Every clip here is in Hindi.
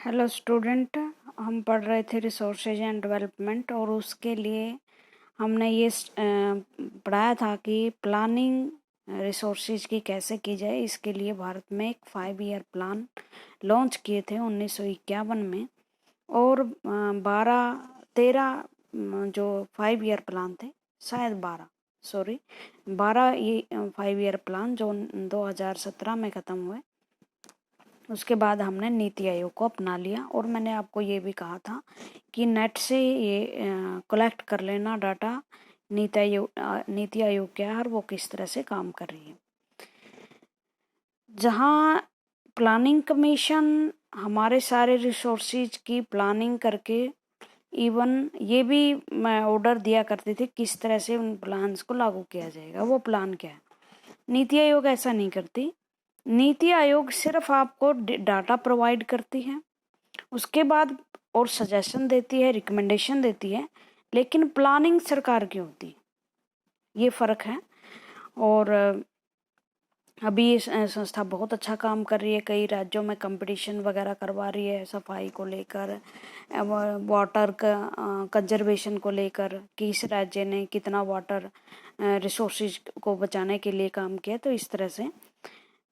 हेलो स्टूडेंट, हम पढ़ रहे थे रिसोर्सेज एंड डेवलपमेंट और उसके लिए हमने ये पढ़ाया था कि प्लानिंग रिसोर्सेज की कैसे की जाए। इसके लिए भारत में एक 5 ईयर प्लान लॉन्च किए थे 1951 में और 12-13 जो 5 ईयर प्लान थे, शायद 12 ये 5 ईयर प्लान जो 2017 में ख़त्म हुए। उसके बाद हमने नीति आयोग को अपना लिया और मैंने आपको ये भी कहा था कि नेट से ये कलेक्ट कर लेना डाटा, नीति आयोग क्या है और वो किस तरह से काम कर रही है। जहाँ प्लानिंग कमीशन हमारे सारे रिसोर्सेज की प्लानिंग करके इवन ये भी ऑर्डर दिया करते थे किस तरह से उन प्लान्स को लागू किया जाएगा, वो प्लान क्या है। नीति आयोग ऐसा नहीं करती। नीति आयोग सिर्फ आपको डाटा प्रोवाइड करती है, उसके बाद और सजेशन देती है, रिकमेंडेशन देती है, लेकिन प्लानिंग सरकार की होती है। ये फ़र्क है। और अभी ये संस्था बहुत अच्छा काम कर रही है। कई राज्यों में कंपटीशन वगैरह करवा रही है सफाई को लेकर, वाटर का कंजर्वेशन को लेकर, कि इस राज्य ने कितना वाटर रिसोर्सेज को बचाने के लिए काम किया। तो इस तरह से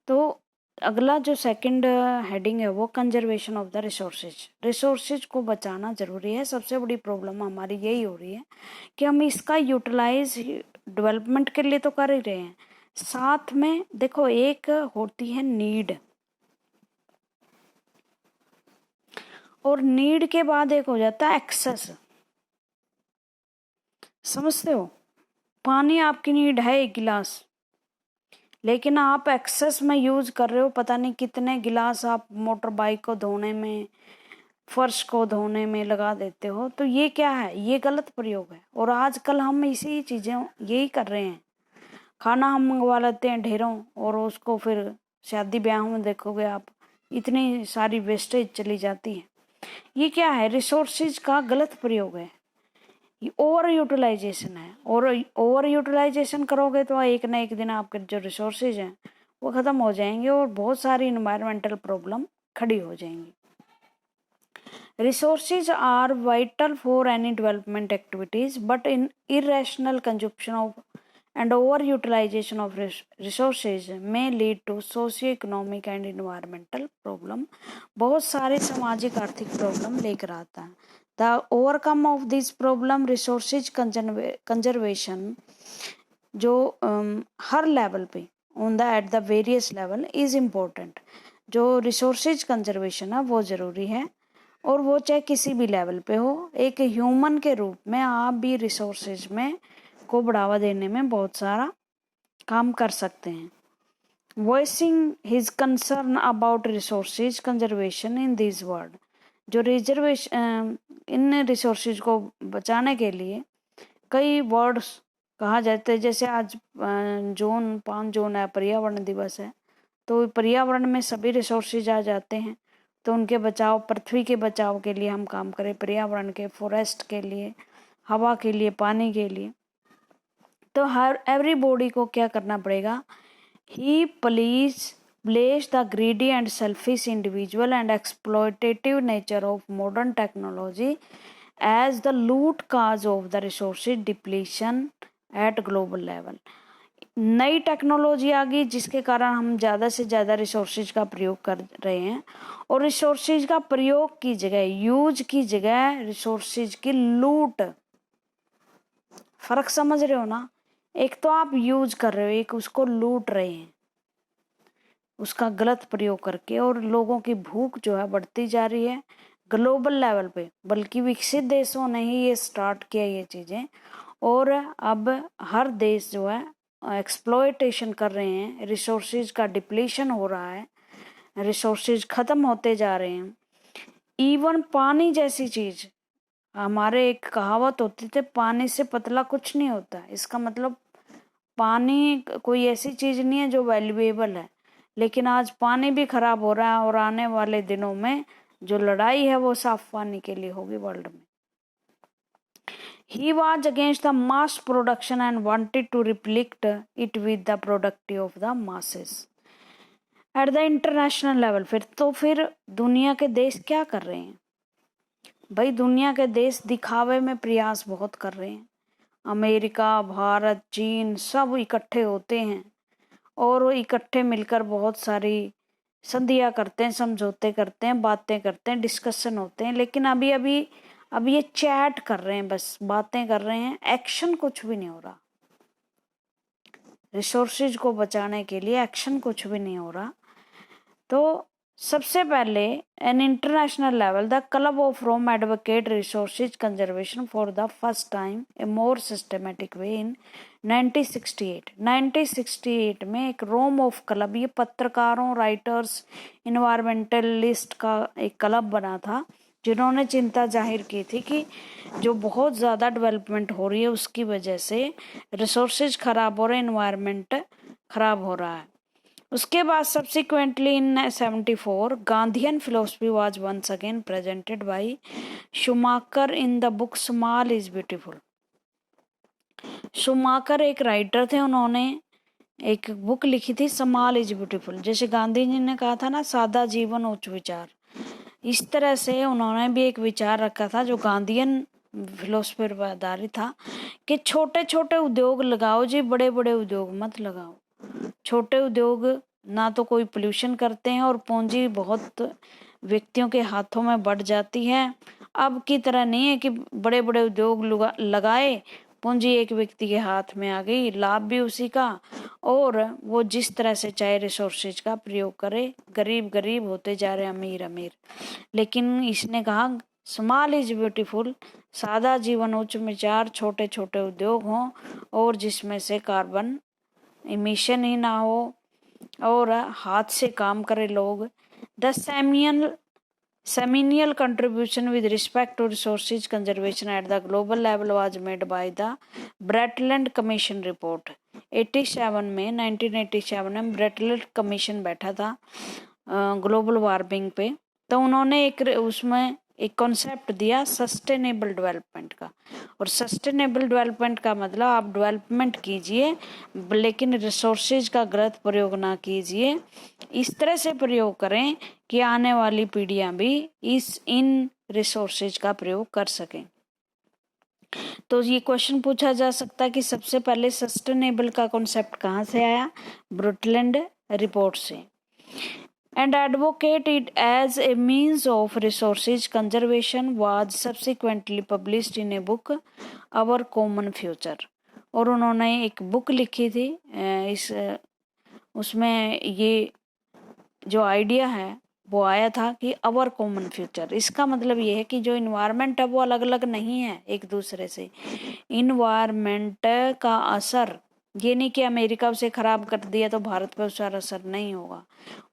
तो अगला जो सेकंड हेडिंग है वो कंजर्वेशन ऑफ द रिसोर्सेज को बचाना ज़रूरी है। सबसे बड़ी प्रॉब्लम हमारी यही हो रही है कि हम इसका यूटिलाइज डेवलपमेंट के लिए तो कर ही रहे हैं, साथ में देखो एक होती है नीड, और नीड के बाद एक हो जाता है एक्सेस। समझते हो? पानी आपकी नीड है 1 गिलास, लेकिन आप एक्सेस में यूज कर रहे हो पता नहीं कितने गिलास। आप मोटर बाइक को धोने में, फर्श को धोने में लगा देते हो। तो ये क्या है? ये गलत प्रयोग है। और आजकल हम इसी चीजें यही कर रहे हैं। खाना हम मंगवा लेते हैं ढेरों, और उसको फिर शादी ब्याह में देखोगे आप, इतनी सारी वेस्टेज चली जाती है। ये क्या है? रिसोर्सेज का गलत प्रयोग है, ये ओवर यूटिलाइजेशन है। और ओवर यूटिलाइजेशन करोगे तो एक ना एक दिन आपके जो रिसोर्सेज हैं वो ख़त्म हो जाएंगे और बहुत सारी इन्वायरमेंटल प्रॉब्लम खड़ी हो जाएंगी। Resources are vital for any development activities, but in irrational consumption of and overutilization of resources may lead to socio-economic and environmental problem. बहुत सारे सामाजिक आर्थिक प्रॉब्लम लेकर आता है। The overcome of this problem resources conservation जो हर लेवल पे on the at the various level is important. जो रिसोर्सेज कंजर्वेशन है वो ज़रूरी है, और वो चाहे किसी भी लेवल पे हो। एक ह्यूमन के रूप में आप भी रिसोर्सेज में को बढ़ावा देने में बहुत सारा काम कर सकते हैं। Voicing his concern about resources conservation in this word, जो रिजर्वेशन इन रिसोर्सेज को बचाने के लिए कई वर्ड्स कहा जाते हैं। जैसे आज 5 जून है, पर्यावरण दिवस है, तो पर्यावरण में सभी रिसोर्सेज आ जाते हैं। तो उनके बचाव, पृथ्वी के बचाव के लिए हम काम करें, पर्यावरण के, फॉरेस्ट के लिए, हवा के लिए, पानी के लिए। तो हर एवरीबॉडी को क्या करना पड़ेगा? He place the greedy and selfish individual and exploitative nature of modern technology as the root cause of the resources depletion at global level. नई टेक्नोलॉजी आ गई जिसके कारण हम ज़्यादा से ज़्यादा रिसोर्सेज का प्रयोग कर रहे हैं, और रिसोर्सेज का प्रयोग की जगह, यूज की जगह रिसोर्सेज की लूट। फर्क समझ रहे हो ना? एक तो आप यूज कर रहे हो, एक उसको लूट रहे हैं उसका गलत प्रयोग करके, और लोगों की भूख जो है बढ़ती जा रही है ग्लोबल लेवल पे। बल्कि विकसित देशों ने ही ये स्टार्ट किया ये चीज़ें, और अब हर देश जो है एक्सप्लॉयटेशन कर रहे हैं, रिसोर्सेज का डिप्लीशन हो रहा है, रिसोर्सेज खत्म होते जा रहे हैं। इवन पानी जैसी चीज, हमारे एक कहावत होती थी, पानी से पतला कुछ नहीं होता। इसका मतलब पानी कोई ऐसी चीज नहीं है जो वैल्यूएबल है, लेकिन आज पानी भी खराब हो रहा है, और आने वाले दिनों में जो लड़ाई है वो साफ पानी के लिए होगी वर्ल्ड में। He was against the mass production and wanted to reflect it with the productivity of the masses. At the international level फिर दुनिया के देश क्या कर रहे हैं भाई? दुनिया के देश दिखावे में प्रयास बहुत कर रहे हैं। अमेरिका, भारत, चीन सब इकट्ठे होते हैं और इकट्ठे मिलकर बहुत सारी संधियां करते हैं, समझौते करते हैं, बातें करते हैं, डिस्कशन होते हैं। लेकिन अभी ये चैट कर रहे हैं, बस बातें कर रहे हैं, एक्शन कुछ भी नहीं हो रहा। रिसोर्सेज को बचाने के लिए एक्शन कुछ भी नहीं हो रहा। तो सबसे पहले an international level the club of Rome advocate resources conservation for the first time a more systematic way in 1968 में एक रोम ऑफ क्लब, ये पत्रकारों, राइटर्स, इन्वायरमेंटलिस्ट का एक क्लब बना था, जिन्होंने चिंता जाहिर की थी कि जो बहुत ज़्यादा डेवलपमेंट हो रही है उसकी वजह से रिसोर्सेज खराब हो रहे हैं, इन्वायरमेंट खराब हो रहा है। उसके बाद subsequently in 74 Gandhian philosophy was once again presented by Schumacher in the book small is beautiful. Schumacher एक राइटर थे, उन्होंने एक बुक लिखी थी स्मॉल इज ब्यूटीफुल। जैसे गांधी जी ने कहा था ना, सादा जीवन उच्च विचार, इस तरह से उन्होंने भी एक विचार रखा था जो गांधीयन फिलोसफी पर आधारित था कि छोटे छोटे उद्योग लगाओ जी, बड़े बड़े उद्योग मत लगाओ। छोटे उद्योग ना तो कोई पोल्यूशन करते हैं और पूंजी बहुत व्यक्तियों के हाथों में बढ़ जाती है। अब की तरह नहीं है कि बड़े बड़े उद्योग लगाए, पूंजी एक व्यक्ति के हाथ में आ गई, लाभ भी उसी का, और वो जिस तरह से चाहे रिसोर्सेज का प्रयोग करे, गरीब गरीब होते जा रहे, अमीर अमीर। लेकिन इसने कहा स्मॉल इज ब्यूटीफुल, सादा जीवन उच्च विचार, छोटे छोटे उद्योग हों और जिसमें से कार्बन इमिशन ही ना हो और हाथ से काम करे लोग। The seminal contribution with respect to resources conservation at the global level was made by the Brundtland Commission report 87 में 1987 में ब्रेटलैंड कमीशन बैठा था ग्लोबल वार्मिंग पे। तो उन्होंने उसमें एक कॉन्सेप्ट दिया सस्टेनेबल डेवलपमेंट का। और सस्टेनेबल डेवलपमेंट का मतलब आप डेवलपमेंट कीजिए लेकिन रिसोर्सेज का गलत प्रयोग ना कीजिए, इस तरह से प्रयोग करें कि आने वाली पीढ़ियां भी इन रिसोर्सेज का प्रयोग कर सकें। तो ये क्वेश्चन पूछा जा सकता है कि सबसे पहले सस्टेनेबल का कॉन्सेप्ट कहाँ से आया? ब्रुटलैंड रिपोर्ट से। And advocate it as a means of resources conservation was subsequently published in a book Our Common Future। और उन्होंने एक बुक लिखी थी उसमें ये जो आइडिया है वो आया था कि अवर कॉमन फ्यूचर। इसका मतलब ये है कि जो इन्वायरमेंट है वो अलग अलग नहीं है एक दूसरे से। इन्वायरमेंट का असर ये नहीं कि अमेरिका उसे खराब कर दिया तो भारत पे उसका असर नहीं होगा,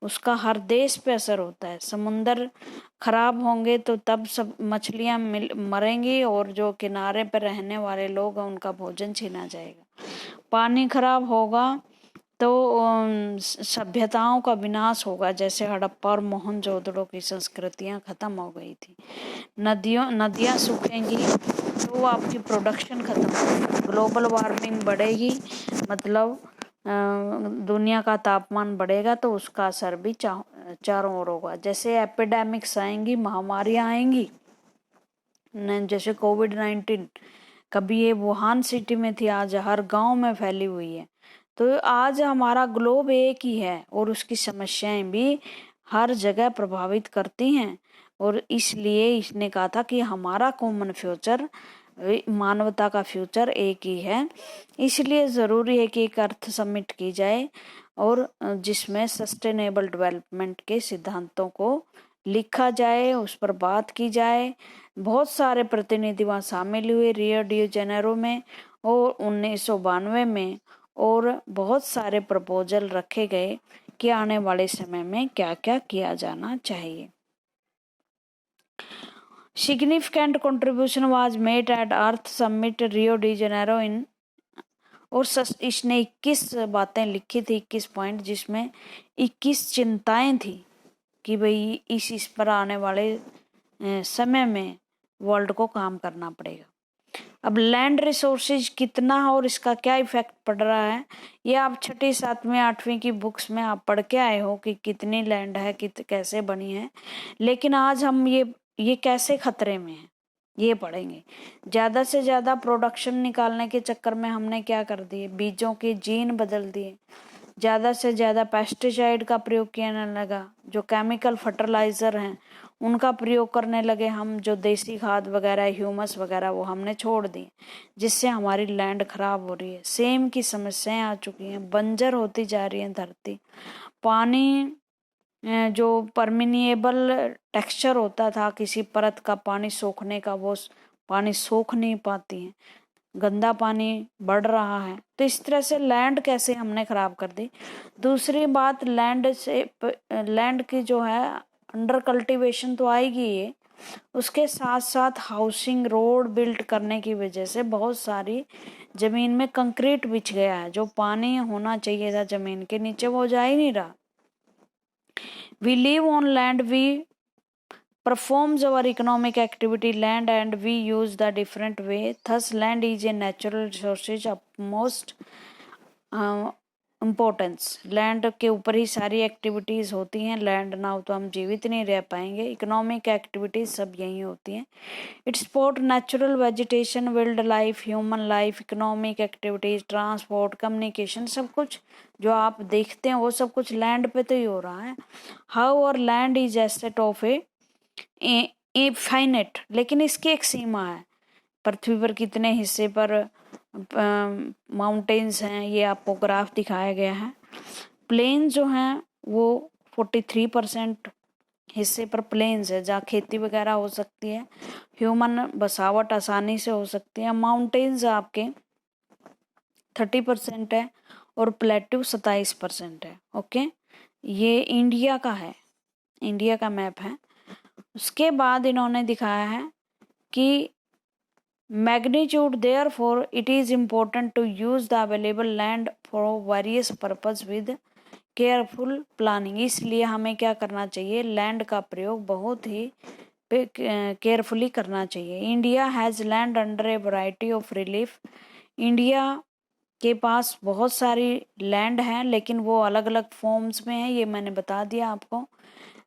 उसका हर देश पे असर होता है। समुंदर खराब होंगे तो तब सब मछलियां मरेंगी और जो किनारे पर रहने वाले लोग हैं उनका भोजन छीना जाएगा। पानी खराब होगा तो सभ्यताओं का विनाश होगा, जैसे हड़प्पा और मोहनजोदड़ो की संस्कृतियां खत्म हो गई थी। नदियां सूखेंगी तो आपकी प्रोडक्शन खत्म होगी, ग्लोबल वार्मिंग बढ़ेगी, मतलब दुनिया का तापमान बढ़ेगा तो उसका असर भी चारों ओर होगा। जैसे एपिडेमिक्स आएंगी, महामारियां आएंगी, जैसे कोविड-19 कभी ये वुहान सिटी में थी, आज हर गांव में फैली हुई है। तो आज हमारा ग्लोब एक ही है और उसकी समस्याएं भी हर जगह प्रभावित करती हैं। और इसलिए इसने कहा था कि हमारा कॉमन फ्यूचर, मानवता का फ्यूचर एक ही है। इसलिए ज़रूरी है कि एक अर्थ समिट की जाए और जिसमें सस्टेनेबल डेवलपमेंट के सिद्धांतों को लिखा जाए, उस पर बात की जाए। बहुत सारे प्रतिनिधि वहाँ शामिल हुए रियो डी जेनेरो में और 1992 में, और बहुत सारे प्रपोजल रखे गए कि आने वाले समय में क्या क्या किया जाना चाहिए। Significant contribution was made at Earth Summit Rio de Janeiro in, और इसने 21 बातें लिखी थी, 21 पॉइंट, जिसमें 21 चिंताएं थी कि भाई इस पर आने वाले समय में वर्ल्ड को काम करना पड़ेगा। अब लैंड रिसोर्सेज कितना है और इसका क्या इफेक्ट पड़ रहा है, ये आप 6ठी 7वीं 8वीं की बुक्स में आप पढ़ के आए हो कि कितनी लैंड है, कैसे बनी है। लेकिन आज हम ये कैसे खतरे में है ये पढ़ेंगे। ज़्यादा से ज़्यादा प्रोडक्शन निकालने के चक्कर में हमने क्या कर दिए, बीजों के जीन बदल दिए, ज़्यादा से ज़्यादा पेस्टिसाइड का प्रयोग किया लगा, जो केमिकल फर्टिलाइज़र हैं उनका प्रयोग करने लगे हम, जो देसी खाद वगैरह ह्यूमस वगैरह वो हमने छोड़ दी, जिससे हमारी लैंड खराब हो रही है। सेम की समस्याएं आ चुकी हैं, बंजर होती जा रही है धरती। पानी जो परमिनिएबल टेक्सचर होता था किसी परत का पानी सोखने का, वो पानी सोख नहीं पाती है, गंदा पानी बढ़ रहा है। तो इस तरह से लैंड कैसे हमने खराब कर दी। दूसरी बात, लैंड की जो है अंडर कल्टीवेशन तो आएगी ये, उसके साथ साथ हाउसिंग रोड बिल्ड करने की वजह से बहुत सारी जमीन में कंक्रीट बिछ गया है, जो पानी होना चाहिए था जमीन के नीचे वो जा ही नहीं रहा। We live on land, we performs our economic activity land and we use the different way. Thus land is a natural resources of most importance. Land के ऊपर ही सारी एक्टिविटीज़ होती हैं, लैंड ना हो तो हम जीवित नहीं रह पाएंगे। इकोनॉमिक एक्टिविटीज़ सब यही होती हैं। It's support natural vegetation, wild life, human life, economic activities, transport, communication, सब कुछ जो आप देखते हैं वो सब कुछ लैंड पे तो ही हो रहा है। हाउ और land is asset of a finite, लेकिन इसकी एक सीमा है। पृथ्वी पर कितने हिस्से पर माउंटेन्स हैं ये आपको ग्राफ दिखाया गया है। प्लेन जो हैं वो 43% हिस्से पर प्लेन्स है जहाँ खेती वगैरह हो सकती है, ह्यूमन बसावट आसानी से हो सकती है। माउंटेन्स आपके 30% है और प्लेट्यू 27% है। ओके, ये इंडिया का है, इंडिया का मैप है। उसके बाद इन्होंने दिखाया है कि magnitude, therefore it is important to use the available land for various purpose with careful planning। इसलिए हमें क्या करना चाहिए, लैंड का प्रयोग बहुत ही केयरफुली करना चाहिए। India has land under A variety of relief, India के पास बहुत सारी लैंड है लेकिन वो अलग अलग फॉर्म्स में है, ये मैंने बता दिया आपको।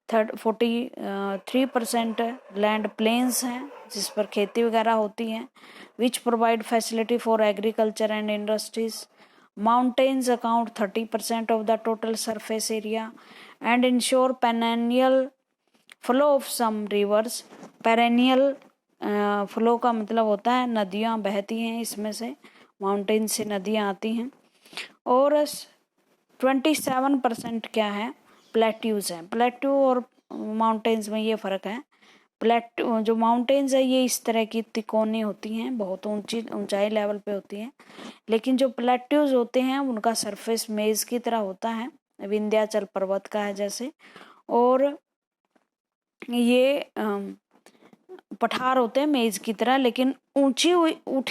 43% लैंड प्लेन्स हैं जिस पर खेती वगैरह होती है, which provide facility for agriculture and industries. Mountains account 30% of the total surface area and ensure perennial flow of some rivers. Perennial flow का मतलब होता है नदियाँ बहती हैं, इसमें से माउंटेन से नदियाँ आती हैं। और 27% क्या है, प्लेट्यूज हैं। प्लेट्यू और माउंटेन्स में ये फ़र्क है। प्लेट्यू जो माउंटेन्स है ये इस तरह की तिकोनी होती हैं, बहुत ऊंचाई लेवल पे होती हैं, लेकिन जो प्लेट्यूज होते हैं उनका सरफेस मेज की तरह होता है, विंध्याचल पर्वत का है जैसे, और ये पठार होते हैं मेज की तरह, लेकिन उठी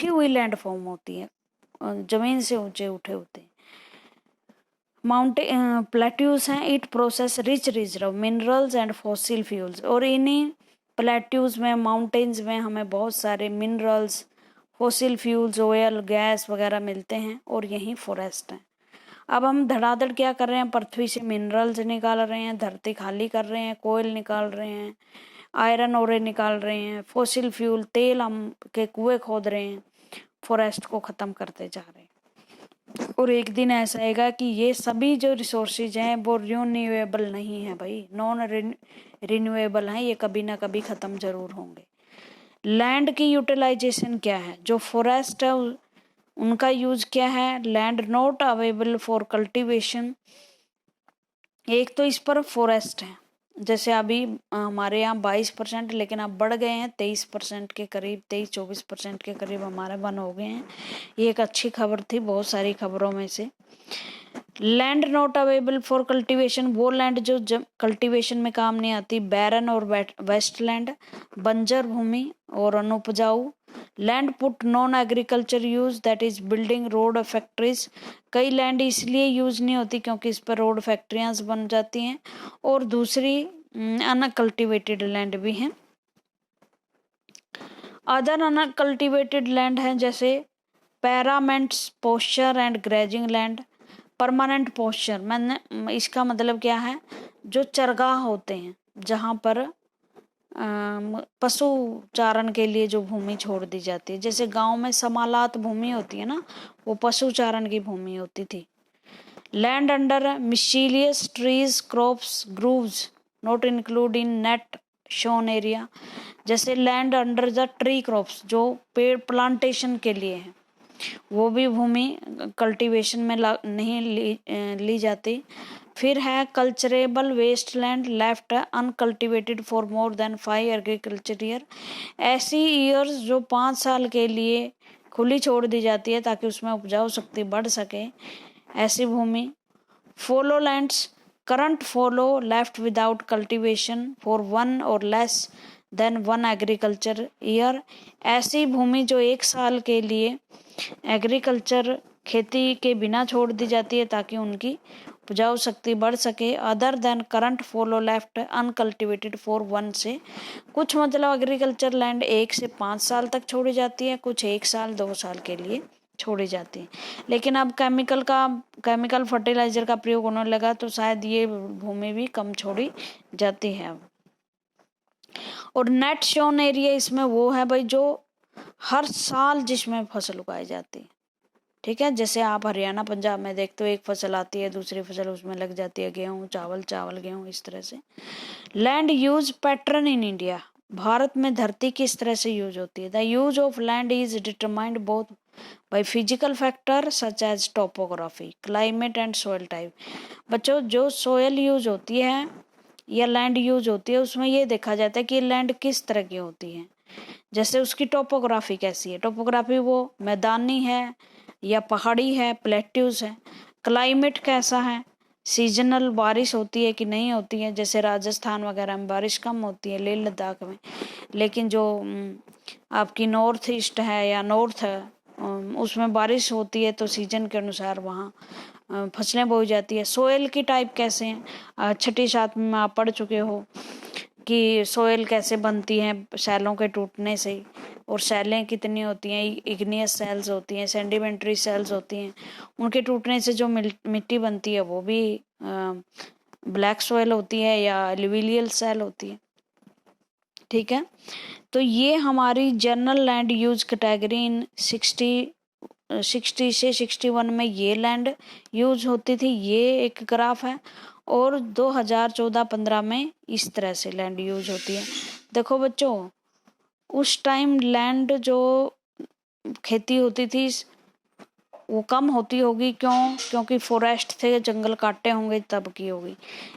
हुई लैंड फॉर्म होती है, जमीन से ऊंचे उठे होते हैं। माउंटेन प्लेट्यूज हैं, it process rich reserve minerals and fossil fuels. और इन्हीं प्लेट्यूज में, माउंटेन्स में हमें बहुत सारे minerals, fossil fuels, oil, gas वगैरह मिलते हैं, और यही फॉरेस्ट हैं। अब हम धड़ाधड़ क्या कर रहे हैं, पृथ्वी से मिनरल्स निकाल रहे हैं, धरती खाली कर रहे हैं, कोयल निकाल रहे हैं, आयरन ओरे निकाल रहे हैं, फॉसिल फ्यूल तेल हम के कुएं खोद रहे हैं, फॉरेस्ट को ख़त्म करते जा रहे हैं। और एक दिन ऐसा आएगा कि ये सभी जो रिसोर्सेज हैं वो रिन्यूएबल नहीं है भाई, नॉन रिन्यूएबल हैं, ये कभी ना कभी ख़त्म ज़रूर होंगे। लैंड की यूटिलाइजेशन क्या है, जो फॉरेस्ट है उनका यूज क्या है, land not available for cultivation. एक तो इस पर फॉरेस्ट है, जैसे अभी हमारे यहाँ 22%, लेकिन अब बढ़ गए हैं 23% के करीब, 23-24% के करीब हमारे वन हो गए हैं। ये एक अच्छी खबर थी बहुत सारी खबरों में से। Land not available for cultivation, वो लैंड जो कल्टीवेशन में काम नहीं आती, बैरन और वेस्ट लैंड, बंजर भूमि और अनुपजाऊ। Land put non agriculture use, that is building road factories. कई लैंड इसलिए यूज नहीं होती क्योंकि इस पर रोड फैक्ट्रियां बन जाती हैं, और दूसरी अनकल्टिवेटेड लैंड भी हैं। अदर अनकल्टिवेटेड लैंड हैं जैसे permanent pasture and grazing land. Permanent pasture मैंने इसका मतलब क्या है, जो चरगाह होते हैं जहाँ पर पशु चारण के लिए जो भूमि छोड़ दी जाती है, जैसे गांव में समालात भूमि होती है ना, वो पशु चारण की भूमि होती थी। Land under miscellaneous trees crops groves not include in net sown area. जैसे land under the tree crops, जो पेड़ प्लांटेशन के लिए है, वो भी भूमि कल्टीवेशन में नहीं ली जाती। फिर है culturable waste land left uncultivated for more than 5 agriculture year. ऐसी ईयर्स जो 5 साल के लिए खुली छोड़ दी जाती है ताकि उसमें उपजाऊ शक्ति बढ़ सके, ऐसी भूमि। Fallow lands current fallow left without cultivation for 1 और लेस देन 1 एग्रीकल्चर ईयर। ऐसी भूमि जो 1 साल के लिए एग्रीकल्चर खेती के बिना छोड़ दी जाती है ताकि उनकी उपजाऊ शक्ति बढ़ सके। Other than current fallow left uncultivated for 1 से कुछ मतलब एग्रीकल्चर लैंड 1 से 5 साल तक छोड़ी जाती है, कुछ 1 साल 2 साल के लिए छोड़ी जाती है। लेकिन अब केमिकल फर्टिलाइजर का प्रयोग होने लगा तो शायद ये भूमि भी कम छोड़ी जाती है अब। और नेट शोन एरिया इसमें वो है भाई जो हर साल जिसमें फसल उगाई जाती है, ठीक है। जैसे आप हरियाणा पंजाब में देखते हो एक फसल आती है, दूसरी फसल उसमें लग जाती है, गेहूं चावल चावल गेहूं, इस तरह से। Land use pattern in India, Bharat में धरती किस तरह से यूज होती है। The use of land is determined both by physical factor such as topography climate and soil type. बच्चों जो सोयल यूज होती है या लैंड यूज होती है उसमें ये देखा जाता है कि लैंड किस तरह की होती है। जैसे उसकी टोपोग्राफी कैसी है, टोपोग्राफी वो मैदानी है या पहाड़ी है, प्लेट्यूज है। क्लाइमेट कैसा है, सीजनल बारिश होती है कि नहीं होती है, जैसे राजस्थान वगैरह में बारिश कम होती है, लेह लद्दाख में। लेकिन जो आपकी नॉर्थ ईस्ट है या नॉर्थ है उसमें बारिश होती है तो सीजन के अनुसार वहाँ फसलें बोई जाती है। सोयल की टाइप कैसे हैं, 6ठी 7वीं में आप पढ़ चुके हो कि सोयल कैसे बनती है, सैलों के टूटने से। और सैलें कितनी होती हैं, इग्नियस सेल्स होती हैं, सेडिमेंट्री सेल्स होती हैं, उनके टूटने से जो मिट्टी बनती है वो भी ब्लैक सोयल होती है या एल्यूवियल सेल होती है, ठीक है। तो ये हमारी जनरल लैंड यूज कैटेगरी इन 60 से 61 में ये लैंड यूज होती थी, ये एक ग्राफ है। और 2014-15 में इस तरह से लैंड यूज होती है। देखो बच्चों उस टाइम लैंड जो खेती होती थी वो कम होती होगी, क्योंकि फॉरेस्ट थे, जंगल काटे होंगे तब की होगी।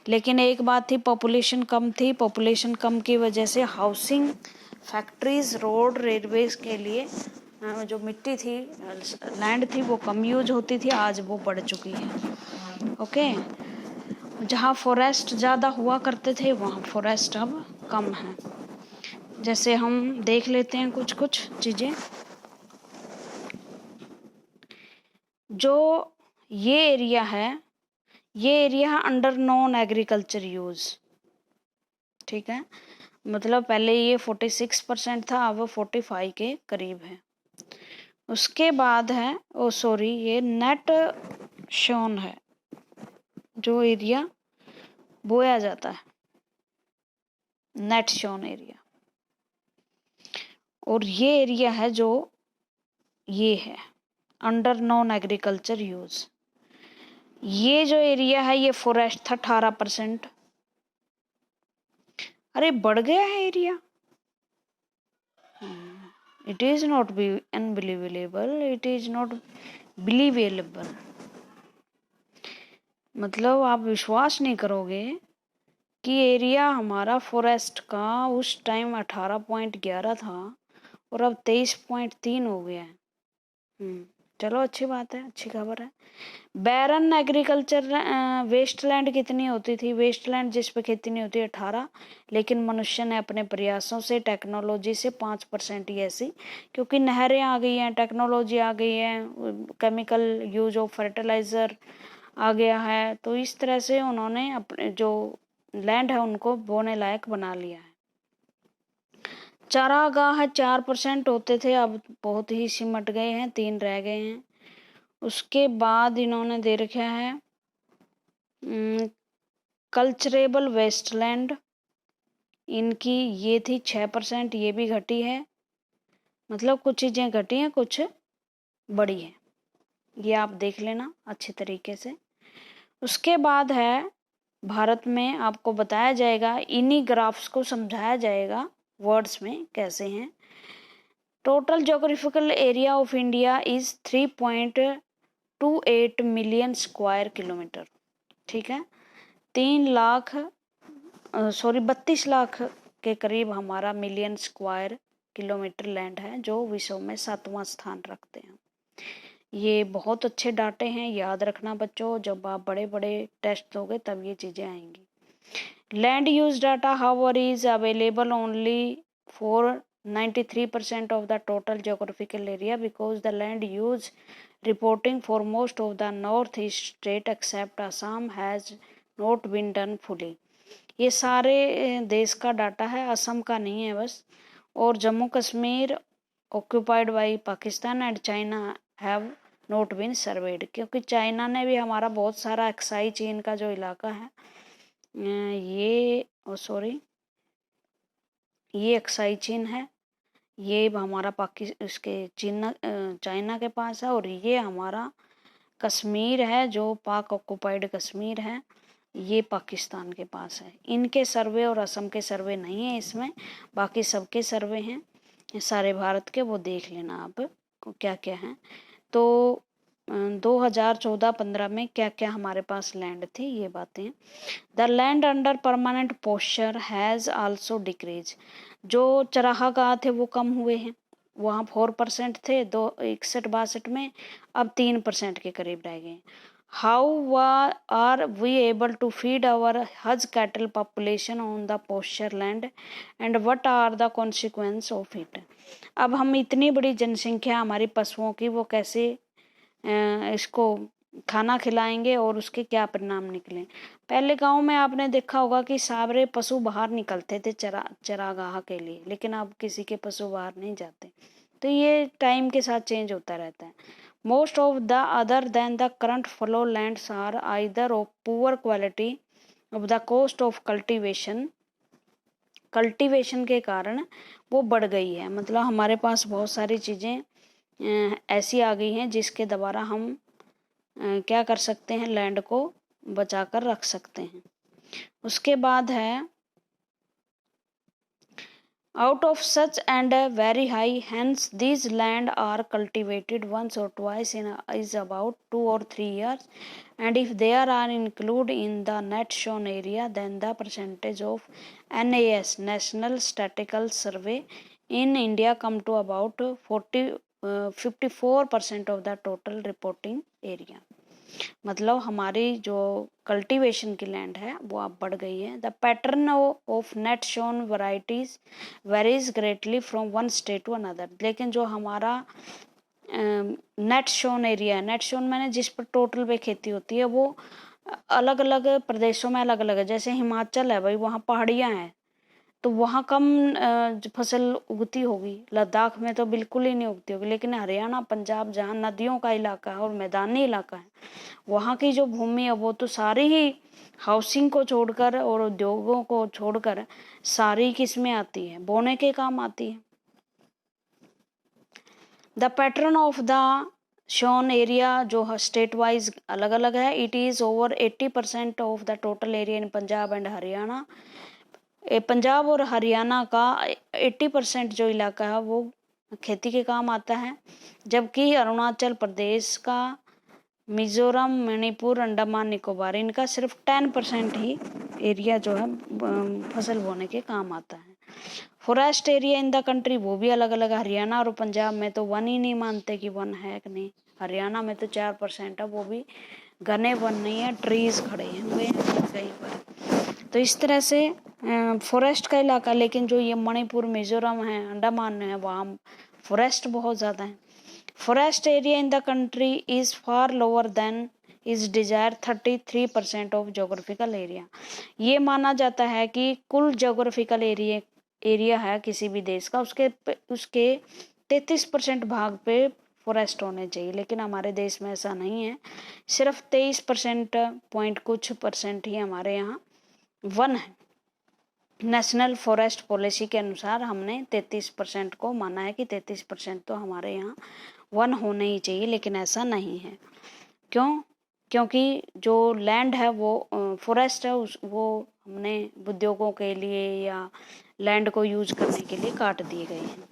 लेकिन एक बात थी, पॉपुलेशन कम थी, पॉपुलेशन कम की वजह से हाउसिंग, फैक्ट्रीज, रोड, रेलवेज के लिए जो मिट्टी थी, लैंड थी, वो कम यूज होती थी, आज वो बढ़ चुकी है। ओके, जहाँ फॉरेस्ट ज़्यादा हुआ करते थे वहाँ फॉरेस्ट अब कम है। जैसे हम देख लेते हैं कुछ कुछ चीज़ें। जो ये एरिया है, ये area under non agriculture use, ठीक है। मतलब पहले ये 46% था, अब 45 के करीब है। उसके बाद है ये नेट शोन है, जो एरिया बोया जाता है, नेट शोन एरिया। और ये एरिया है जो ये है अंडर नॉन एग्रीकल्चर यूज। ये जो एरिया है ये फॉरेस्ट था 18%। अरे बढ़ गया है area. It is not be unbelievable, it is not believable. मतलब आप विश्वास नहीं करोगे कि एरिया हमारा फॉरेस्ट का उस टाइम 18.11 था और अब 23.3 हो गया है। चलो अच्छी बात है, अच्छी खबर है। बैरन एग्रीकल्चर वेस्टलैंड कितनी होती थी, वेस्टलैंड जिस पे खेती नहीं होती 18, लेकिन मनुष्य ने अपने प्रयासों से, टेक्नोलॉजी से 5% ही ऐसी, क्योंकि नहरें आ गई हैं, टेक्नोलॉजी आ गई है, केमिकल यूज ऑफ फर्टिलाइजर आ गया है, तो इस तरह से उन्होंने अपने जो लैंड है उनको बोने लायक बना लिया है। चारागाह 4% होते थे, अब बहुत ही सिमट गए हैं, 3 रह गए हैं। उसके बाद इन्होंने दे रखा है कल्चरेबल वेस्टलैंड, इनकी ये थी 6%, ये भी घटी है। मतलब कुछ चीज़ें घटी हैं, कुछ बड़ी है, ये आप देख लेना अच्छे तरीके से। उसके बाद है भारत में आपको बताया जाएगा, इन्हीं ग्राफ्स को समझाया जाएगा वर्ड्स में कैसे हैं। Total geographical area of India is 3.28 million square kilometre, ठीक है। 32 लाख के करीब हमारा मिलियन स्क्वायर किलोमीटर लैंड है, जो विश्व में 7वां स्थान रखते हैं। ये बहुत अच्छे डाटे हैं, याद रखना बच्चों, जब आप बड़े बड़े टेस्ट दोगे तब ये चीज़ें आएंगी। Land use data however is available only for 93% of the total geographical area because the land use reporting for most of the northeast state except Assam has not been done fully। ये सारे देश का डाटा है, असम का नहीं है बस। और Jammu Kashmir occupied by Pakistan and China have not been surveyed, क्योंकि चाइना ने भी हमारा बहुत सारा एक्साई चीन का जो इलाका है ये ये एक्साई चीन है, ये हमारा इसके चाइना के पास है। और ये हमारा कश्मीर है जो पाक ऑक्यूपाइड कश्मीर है, ये पाकिस्तान के पास है। इनके सर्वे और असम के सर्वे नहीं है इसमें, बाकी सबके सर्वे हैं सारे भारत के, वो देख लेना आप क्या क्या है। तो 2014-15 में क्या क्या हमारे पास लैंड थी ये बातें। The land under permanent posture has also decrease, जो चरागाह थे वो कम हुए हैं, वहाँ 4% थे 61-62 में, अब 3% के करीब रह गए। How are we able to feed our huge cattle population on the pasture land and what are the consequence of it. अब हम इतनी बड़ी जनसंख्या हमारी पशुओं की, वो कैसे इसको खाना खिलाएंगे और उसके क्या परिणाम निकले। पहले गांव में आपने देखा होगा कि सारे पशु बाहर निकलते थे चरागाह के लिए, लेकिन अब किसी के पशु बाहर नहीं जाते। तो ये टाइम के साथ चेंज होता रहता है। Most of the other than the current flow lands are either of poor quality of the cost of cultivation के कारण वो बढ़ गई है। मतलब हमारे पास बहुत सारी चीज़ें ऐसी आ गई हैं जिसके द्वारा हम क्या कर सकते हैं, लैंड को बचा कर रख सकते हैं। उसके बाद है out of such and very high hence these land are cultivated once और twice in is about 2 or 3 years and if they are included in the net shown area then the percentage of NAS National Statistical Survey in India come to about 54% of the total reporting area। मतलब हमारी जो कल्टीवेशन की लैंड है वो अब बढ़ गई है। The pattern of net sown varieties varies greatly from one state to another. लेकिन जो हमारा नेट शोन एरिया है, नेट शोन मैंने जिस पर टोटल पे खेती होती है, वो अलग अलग प्रदेशों में अलग अलग है। जैसे हिमाचल है भाई, वहाँ पहाड़ियाँ हैं तो वहाँ कम फसल उगती होगी, लद्दाख में तो बिल्कुल ही नहीं उगती होगी। लेकिन हरियाणा पंजाब जहाँ नदियों का इलाका है और मैदानी इलाका है, वहाँ की जो भूमि है वो तो सारी ही हाउसिंग को छोड़कर और उद्योगों को छोड़कर सारी किसमें आती है, बोने के काम आती है। The pattern of the shown area जो स्टेट वाइज अलग अलग है। It is over 80% of the total area in Punjab and Haryana. Punjab और हरियाणा का 80% जो इलाका है वो खेती के काम आता है, जबकि अरुणाचल प्रदेश का, मिजोरम, मणिपुर, अंडमान निकोबार, इनका सिर्फ 10% ही एरिया जो है फसल बोने के काम आता है। Forest area in the country वो भी अलग अलग। हरियाणा और पंजाब में तो वन ही नहीं मानते कि वन है कि नहीं। हरियाणा में तो 4% है, वो भी घने वन नहीं है, ट्रीज खड़े हुए हैं कहीं पर। तो इस तरह से फॉरेस्ट का इलाका, लेकिन जो ये मणिपुर, मिजोरम है, अंडमान है, वहाँ फॉरेस्ट बहुत ज़्यादा है। Forest area in the country is far lower than is desire 33% of geographical area. ये माना जाता है कि कुल जोग्राफिकल एरिया एरिया है किसी भी देश का, उसके 33% भाग पे फॉरेस्ट होने चाहिए, लेकिन हमारे देश में ऐसा नहीं है। सिर्फ 23% पॉइंट कुछ परसेंट ही हमारे यहाँ वन है। नेशनल फॉरेस्ट पॉलिसी के अनुसार हमने 33% को माना है कि 33% तो हमारे यहाँ वन होने ही चाहिए, लेकिन ऐसा नहीं है। क्यों? क्योंकि जो लैंड है वो फॉरेस्ट है, वो हमने उद्योगों के लिए या लैंड को यूज करने के लिए काट दिए गए हैं।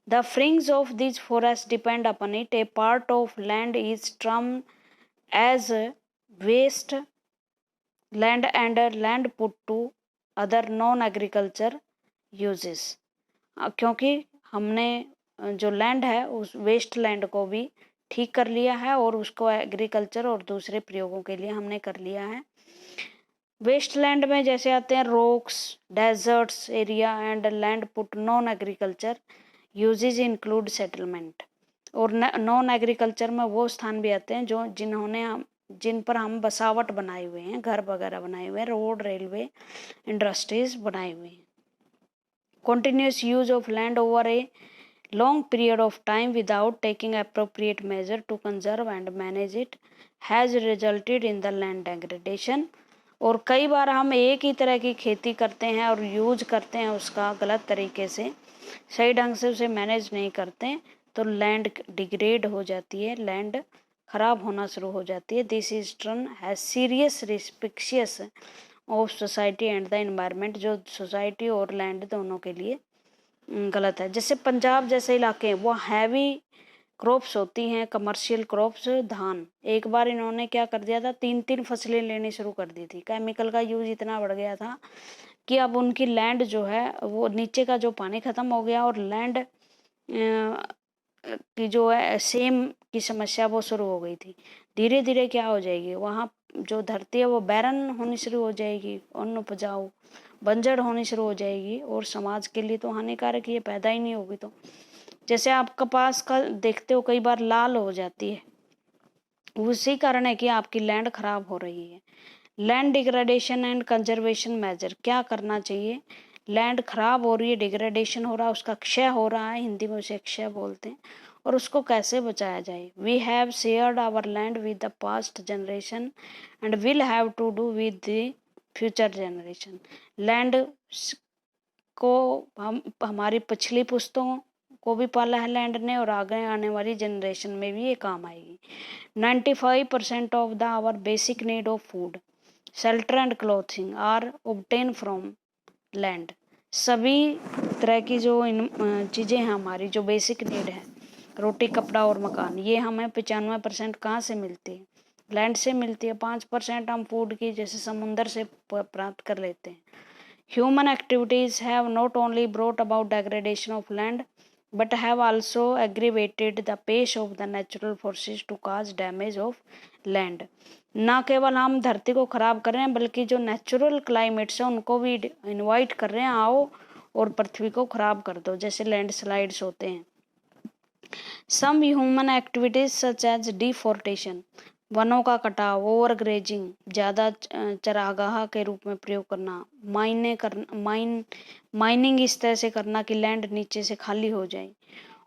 The fringes of this forest depend upon it. A part of land is termed as waste land and land put to other non agriculture uses. क्योंकि हमने जो लैंड है उस वेस्ट लैंड को भी ठीक कर लिया है और उसको एग्रीकल्चर और दूसरे प्रयोगों के लिए हमने कर लिया है। वेस्ट लैंड में जैसे आते हैं rocks, deserts area and land put non agriculture uses include settlement. और नॉन एग्रीकल्चर में वो स्थान भी आते हैं जो जिन पर हम बसावट बनाए हुए हैं, घर वगैरह बनाए हुए हैं, रोड, रेलवे, इंडस्ट्रीज बनाए हुए हैं। Continuous use of land over a long period of time without taking appropriate measure to conserve and manage it has resulted in the land degradation। और कई बार हम एक ही तरह की खेती करते हैं और यूज करते हैं उसका गलत तरीके से, सही ढंग से उसे मैनेज नहीं करते, तो लैंड डिग्रेड हो जाती है, लैंड खराब होना शुरू हो जाती है। This is turn has serious restrictions of society and the environment, जो सोसाइटी और लैंड दोनों के लिए गलत है। जैसे पंजाब जैसे इलाके वो हैवी क्रॉप्स होती हैं, कमर्शियल क्रॉप्स, धान। एक बार इन्होंने क्या कर दिया था, 3-3 फसलें लेनी शुरू कर दी थी। केमिकल का यूज इतना बढ़ गया था कि अब उनकी लैंड जो है वो नीचे का जो पानी खत्म हो गया और लैंड की जो है सेम की समस्या वो शुरू हो गई थी। धीरे धीरे क्या हो जाएगी, वहाँ जो धरती है वो बैरन होनी शुरू हो जाएगी, अनउपजाऊ, बंजर होनी शुरू हो जाएगी और समाज के लिए तो हानिकारक, ये पैदा ही नहीं होगी। तो जैसे आप कपास का देखते हो कई बार लाल हो जाती है, उसी कारण है कि आपकी लैंड खराब हो रही है। Land degradation and conservation measure, क्या करना चाहिए? लैंड खराब हो रही है, डिग्रेडेशन हो रहा है, उसका क्षय हो रहा है, हिंदी में उसे क्षय बोलते हैं, और उसको कैसे बचाया जाए? We have shared our land with the past generation and will have to do with the future generation. Land को हमारी पिछली पुश्तों को भी पाला है लैंड ने, और आगे आने वाली जनरेशन में भी ये काम आएगी। 95% of the our basic need of food, shelter and clothing are obtain from land. सभी तरह की जो चीज़ें हैं हमारी, जो बेसिक नीड है, रोटी, कपड़ा और मकान, ये हमें 95% कहाँ से मिलती है? लैंड से मिलती है। 5% हम फूड की जैसे समुंदर से प्राप्त कर लेते हैं। Human activities have not only brought about degradation of land but have also aggravated the pace of the natural forces to cause damage of land। ना केवल हम धरती को खराब कर रहे हैं बल्कि जो नेचुरल क्लाइमेट्स है उनको भी इनवाइट कर रहे हैं, आओ और पृथ्वी को खराब कर दो, जैसे लैंडस्लाइड्स होते हैं। Some human activities such as deforestation, वनों का कटाव, ओवर ग्रेजिंग, ज़्यादा चरागाह के रूप में प्रयोग करना, माइनिंग इस तरह से करना कि लैंड नीचे से खाली हो जाए,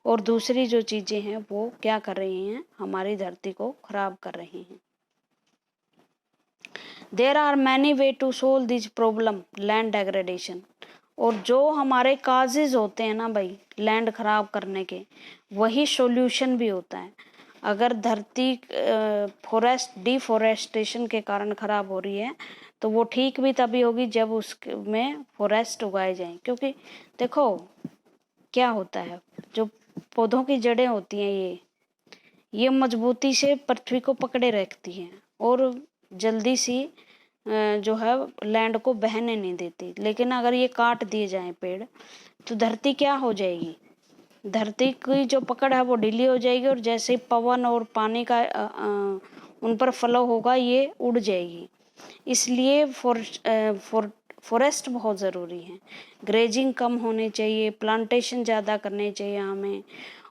और दूसरी जो चीज़ें हैं वो क्या कर रही हैं, हमारी धरती को खराब कर रही हैं। There are many way to solve this problem land degradation. और जो हमारे काजेज होते हैं ना भाई लैंड खराब करने के, वही सॉल्यूशन भी होता है। अगर धरती डिफोरेस्टेशन के कारण खराब हो रही है तो वो ठीक भी तभी होगी जब उसमें फॉरेस्ट उगाए जाएं। क्योंकि देखो क्या होता है, जो पौधों की जड़ें होती हैं ये मजबूती से पृथ्वी को पकड़े रखती हैं और जल्दी सी जो है लैंड को बहने नहीं देती। लेकिन अगर ये काट दिए जाएं पेड़, तो धरती क्या हो जाएगी, धरती की जो पकड़ है वो ढीली हो जाएगी और जैसे पवन और पानी का उन पर फ्लो होगा ये उड़ जाएगी। इसलिए फॉरेस्ट बहुत ज़रूरी है। ग्रेजिंग कम होनी चाहिए, प्लांटेशन ज़्यादा करने चाहिए हमें,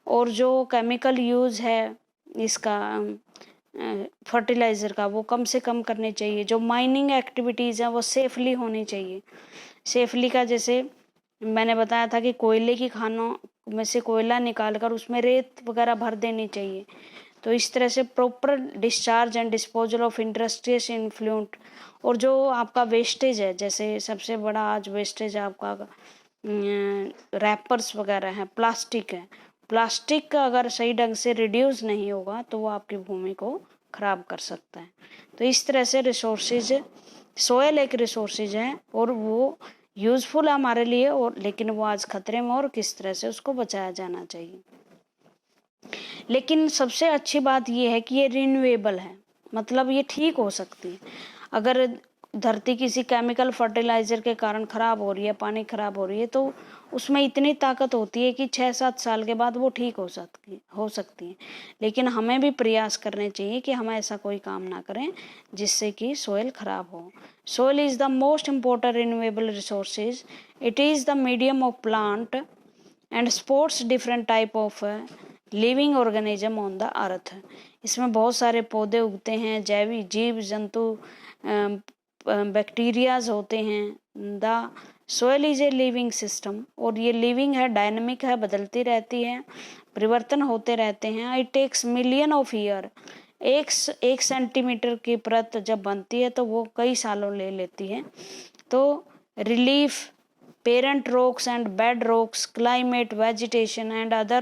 और जो केमिकल यूज़ है इसका फर्टिलाइज़र का वो कम से कम करने चाहिए। जो माइनिंग एक्टिविटीज़ हैं वो सेफली होनी चाहिए। सेफली का जैसे मैंने बताया था कि कोयले की खानों में से कोयला निकालकर उसमें रेत वगैरह भर देनी चाहिए। तो इस तरह से proper discharge and disposal of industrious influential, और जो आपका वेस्टेज है, जैसे सबसे बड़ा आज वेस्टेज आपका रैपर्स वगैरह हैं, प्लास्टिक है, प्लास्टिक का अगर सही ढंग से रिड्यूस नहीं होगा तो वो आपकी भूमि को खराब कर सकता है। तो इस तरह से रिसोर्सेज, सोयल एक रिसोर्सेज है और वो यूजफुल है हमारे लिए, और लेकिन वो आज खतरे में, और किस तरह से उसको बचाया जाना चाहिए। लेकिन सबसे अच्छी बात ये है कि ये रिन्यूएबल है, मतलब ये ठीक हो सकती है। अगर धरती किसी केमिकल फर्टिलाइजर के कारण खराब हो रही है, पानी खराब हो रही है, तो उसमें इतनी ताकत होती है कि 6-7 साल के बाद वो ठीक हो सकती है। लेकिन हमें भी प्रयास करने चाहिए कि हम ऐसा कोई काम ना करें जिससे कि सोयल खराब हो। Soil is the most important renewable resources. It is the medium of plant and sports different type of living organism on the earth. इसमें बहुत सारे पौधे उगते हैं, जैविक जीव जंतु, बैक्टीरियाज होते हैं। The soil is a living system, और ये लिविंग है, डायनेमिक है, बदलती रहती है, परिवर्तन होते रहते हैं। It takes million of year. एक सेंटीमीटर की परत जब बनती है तो वो कई सालों ले लेती है। तो relief, parent rocks and bed rocks, climate, vegetation and other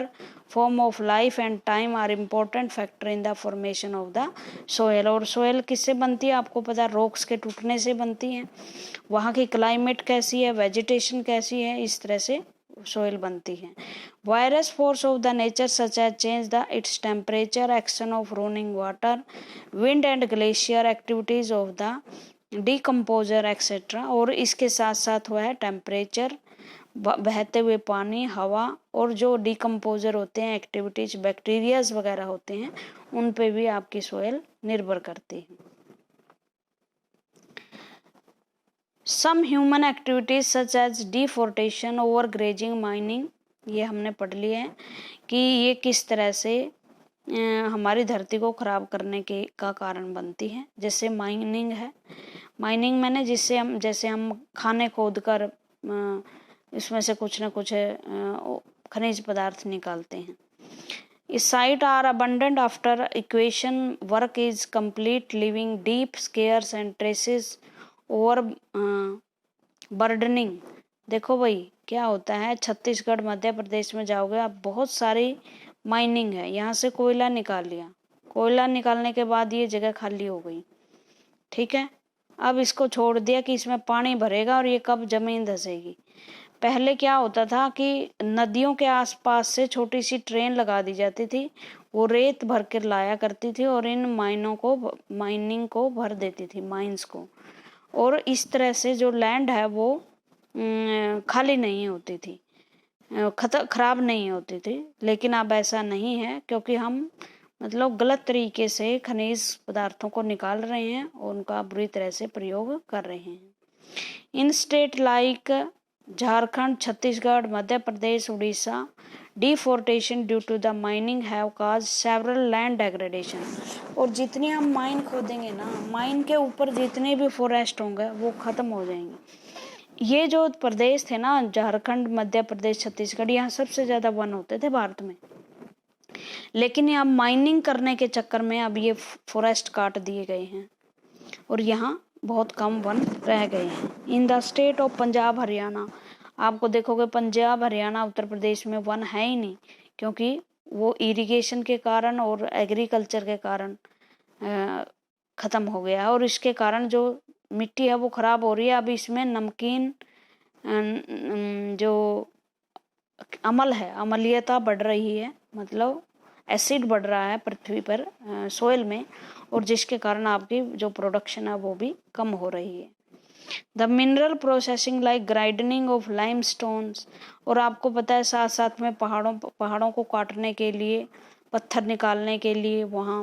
form of life and time are important factor in the formation of the soil। और soil किससे बनती है आपको पता है, rocks के टूटने से बनती है। वहाँ की climate कैसी है, vegetation कैसी है, इस तरह से soil बनती है। Various force of the nature such as change the its temperature, action of running water, wind and glacier, activities of the decomposer etcetera. और इसके साथ साथ हुआ है टेम्परेचर, बहते हुए पानी, हवा, और जो डिकम्पोजर होते हैं, एक्टिविटीज, बैक्टीरियाज वगैरह होते हैं, उन पे भी आपकी सोयल निर्भर करती है। Some human activities such as deforestation, over grazing, mining, ये हमने पढ़ लिया है कि ये किस तरह से हमारी धरती को खराब करने के का कारण बनती है। जैसे माइनिंग है, माइनिंग मैंने जैसे हम खाने खोद कर इसमें से कुछ न कुछ खनिज पदार्थ निकालते हैं। इस site are abundant after excavation work is complete, leaving deep scars and traces over burdening. देखो भाई क्या होता है, छत्तीसगढ़ मध्य प्रदेश में जाओगे आप, बहुत सारी माइनिंग है, यहाँ से कोयला निकाल लिया, कोयला निकालने के बाद ये जगह खाली हो गई, ठीक है। अब इसको छोड़ दिया कि इसमें पानी भरेगा और ये कब जमीन धंसेगी। पहले क्या होता था कि नदियों के आसपास से छोटी सी ट्रेन लगा दी जाती थी, वो रेत भर कर लाया करती थी और इन माइनिंग को भर देती थी, माइंस को। और इस तरह से जो लैंड है वो खाली नहीं होती थी, खराब नहीं होती थी। लेकिन अब ऐसा नहीं है, क्योंकि हम मतलब गलत तरीके से खनिज पदार्थों को निकाल रहे हैं और उनका बुरी तरह से प्रयोग कर रहे हैं। In state like Jharkhand, Chhattisgarh, Madhya Pradesh, Orissa, deforestation due to the mining have cause several land degradation. और जितनी हम माइन खोदेंगे ना, माइन के ऊपर जितने भी फॉरेस्ट होंगे वो खत्म हो जाएंगे। ये जो प्रदेश थे ना, झारखंड, मध्य प्रदेश, छत्तीसगढ़, यहाँ सबसे ज्यादा वन होते थे भारत में। लेकिन अब माइनिंग करने के चक्कर में अब ये फॉरेस्ट काट दिए गए हैं और यहाँ बहुत कम वन रह गए हैं। In the state of Punjab, Haryana, आपको देखोगे पंजाब, हरियाणा, उत्तर प्रदेश में वन है ही नहीं, क्योंकि वो इरिगेशन के कारण और एग्रीकल्चर के कारण ख़त्म हो गया है। और इसके कारण जो मिट्टी है वो ख़राब हो रही है। अब इसमें नमकीन जो अमल है, अम्लीयता बढ़ रही है, मतलब एसिड बढ़ रहा है पृथ्वी पर, सोयल में, और जिसके कारण आपकी जो प्रोडक्शन है वो भी कम हो रही है। The mineral processing like grinding of limestones, और आपको पता है साथ साथ में पहाड़ों को काटने के लिए, पत्थर निकालने के लिए वहाँ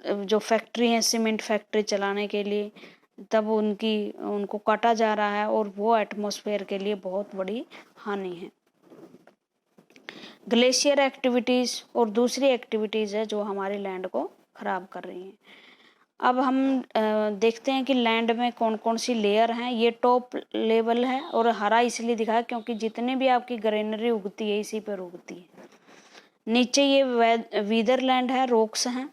जो फैक्ट्री है, सीमेंट फैक्ट्री चलाने के लिए, तब उनको काटा जा रहा है और वो एटमॉस्फेयर के लिए बहुत बड़ी हानि है। ग्लेशियर एक्टिविटीज़ और दूसरी एक्टिविटीज़ है जो हमारे लैंड को ख़राब कर रही हैं। अब हम देखते हैं कि लैंड में कौन कौन सी लेयर हैं। ये टॉप लेवल है और हरा इसलिए दिखा क्योंकि जितने भी आपकी ग्रेनरी उगती है इसी पर उगती है। नीचे ये वीदरलैंड है, रॉक्स हैं।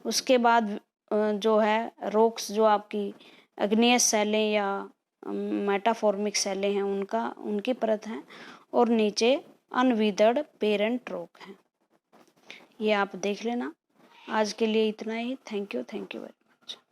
उसके बाद जो है रॉक्स जो आपकी अग्नेयस शैलें या मेटाफॉर्मिक शैलें हैं उनकी परत हैं, और नीचे अनवीदर्ड पेरेंट रॉक हैं। ये आप देख लेना। आज के लिए इतना ही। Thank you very